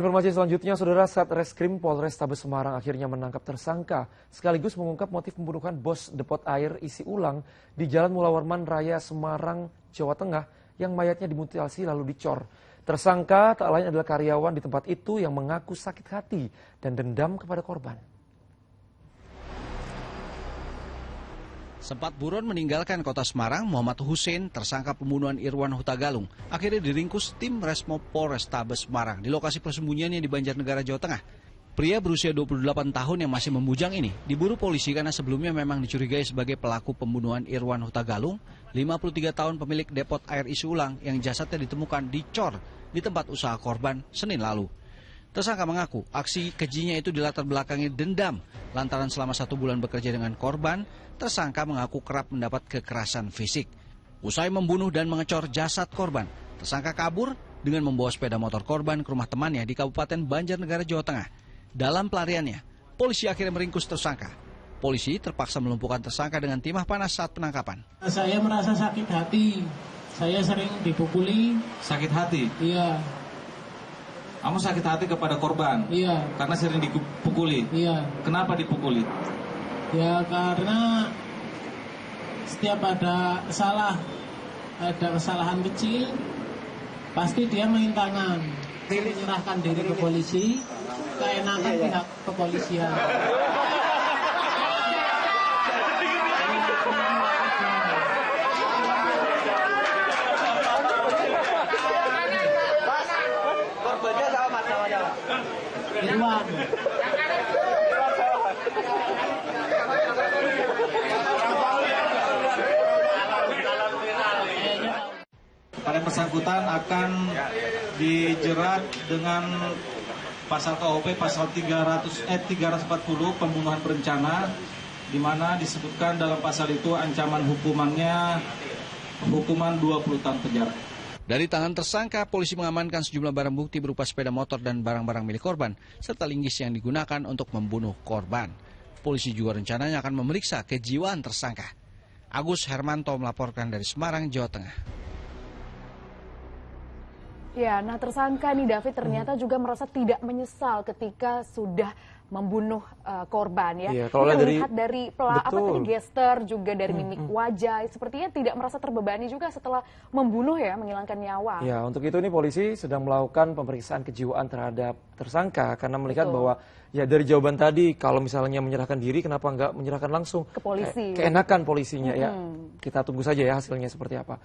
Informasi selanjutnya, Saudara, Satreskrim Polrestabes Semarang akhirnya menangkap tersangka sekaligus mengungkap motif pembunuhan bos depot air isi ulang di Jalan Mula Warman Raya, Semarang, Jawa Tengah yang mayatnya dimutilasi lalu dicor. Tersangka tak lain adalah karyawan di tempat itu yang mengaku sakit hati dan dendam kepada korban. Sempat buron meninggalkan kota Semarang, Muhammad Hussein, tersangka pembunuhan Irwan Huta Galung, akhirnya diringkus tim Resmo Polrestabes Semarang di lokasi persembunyiannya di Banjarnegara, Jawa Tengah. Pria berusia 28 tahun yang masih membujang ini diburu polisi karena sebelumnya memang dicurigai sebagai pelaku pembunuhan Irwan Huta Galung, 53 tahun pemilik depot air isi ulang yang jasadnya ditemukan dicor di tempat usaha korban Senin lalu. Tersangka mengaku aksi kejinya itu dilatar belakangi dendam lantaran selama 1 bulan bekerja dengan korban, tersangka mengaku kerap mendapat kekerasan fisik. Usai membunuh dan mengecor jasad korban, tersangka kabur dengan membawa sepeda motor korban ke rumah temannya di Kabupaten Banjarnegara, Jawa Tengah. Dalam pelariannya, polisi akhirnya meringkus tersangka. Polisi terpaksa melumpuhkan tersangka dengan timah panas saat penangkapan. Saya merasa sakit hati, saya sering dipukuli. Sakit hati? Iya. Kamu sakit hati kepada korban? Iya. Karena sering dipukuli? Iya. Kenapa dipukuli? Ya karena setiap ada kesalahan kecil, pasti dia main tangan. Menyerahkan diri ke polisi, keenakan pihak kepolisian. Korbannya sama namanya? Irwan. Para bersangkutan akan dijerat dengan pasal KUHP pasal 340 pembunuhan berencana, di mana disebutkan dalam pasal itu ancaman hukumannya hukuman 20 tahun penjara. Dari tangan tersangka, polisi mengamankan sejumlah barang bukti berupa sepeda motor dan barang-barang milik korban, serta linggis yang digunakan untuk membunuh korban. Polisi juga rencananya akan memeriksa kejiwaan tersangka. Agus Hermanto melaporkan dari Semarang, Jawa Tengah. Ya, nah tersangka nih David ternyata juga merasa tidak menyesal ketika sudah membunuh korban ya. Iya, kalau melihat dari gestur juga dari mimik wajah, sepertinya tidak merasa terbebani juga setelah membunuh ya, menghilangkan nyawa. Ya, untuk itu nih polisi sedang melakukan pemeriksaan kejiwaan terhadap tersangka karena melihat bahwa ya dari jawaban tadi kalau misalnya menyerahkan diri kenapa nggak menyerahkan langsung ke polisi. Keenakan polisinya ya. Kita tunggu saja ya hasilnya seperti apa.